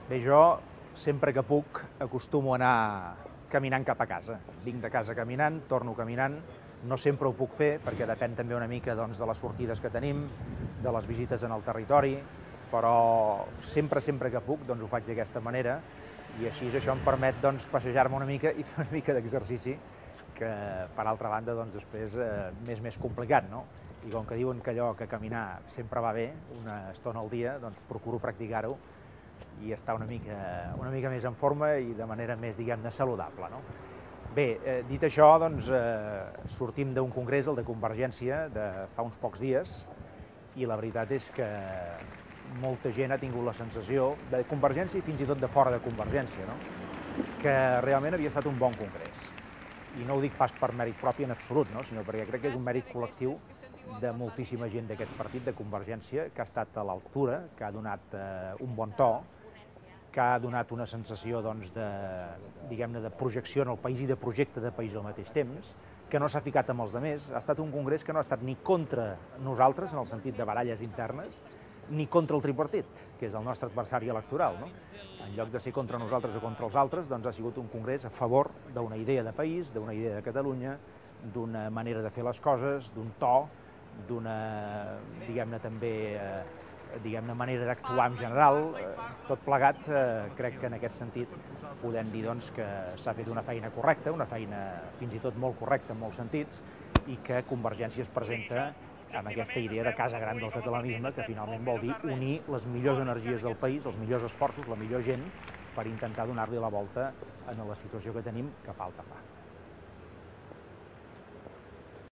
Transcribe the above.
Bé, jo, sempre que puc, acostumo a anar caminant cap a casa. Vinc de casa caminant, torno caminant, no sempre ho puc fer, perquè depèn també una mica doncs, de les sortides que tenim, de les visites en el territori, però sempre que puc doncs, ho faig d'aquesta manera, i així això em permet doncs, passejar-me una mica i fer una mica d'exercici, que per altra banda doncs, després m'és més complicat, no? I com que diuen que allò que caminar sempre va bé, una estona al dia, doncs procuro practicar-ho i estar una mica més en forma i de manera més, diguem-ne, saludable. No? Bé, dit això, doncs, sortim d'un congrés, el de Convergència, de fa uns pocs dies, i la veritat és que molta gent ha tingut la sensació, de Convergència i fins i tot de fora de Convergència, no? Que realment havia estat un bon congrés. I no ho dic pas per mèrit propi en absolut, no? Sinó perquè crec que és un mèrit col·lectiu de moltíssima gent d'aquest partit de Convergència, que ha estat a l'altura, que ha donat un bon to, que ha donat una sensació doncs, diguem-ne, de projecció en el país i de projecte de país al mateix temps, que no s'ha ficat amb els altres. Ha estat un congrés que no ha estat ni contra nosaltres, en el sentit de baralles internes, ni contra el tripartit, que és el nostre adversari electoral. No? En lloc de ser contra nosaltres o contra els altres, doncs ha sigut un congrés a favor d'una idea de país, d'una idea de Catalunya, d'una manera de fer les coses, d'un to, d'una, diguem-ne, també diguem-ne, manera d'actuar en general. Tot plegat, crec que en aquest sentit podem dir doncs, que s'ha fet una feina correcta, una feina fins i tot molt correcta en molts sentits, i que Convergència es presenta amb aquesta idea de casa gran del catalanisme, que finalment vol dir unir les millors energies del país, els millors esforços, la millor gent, per intentar donar-li la volta a la situació que tenim, que falta fa.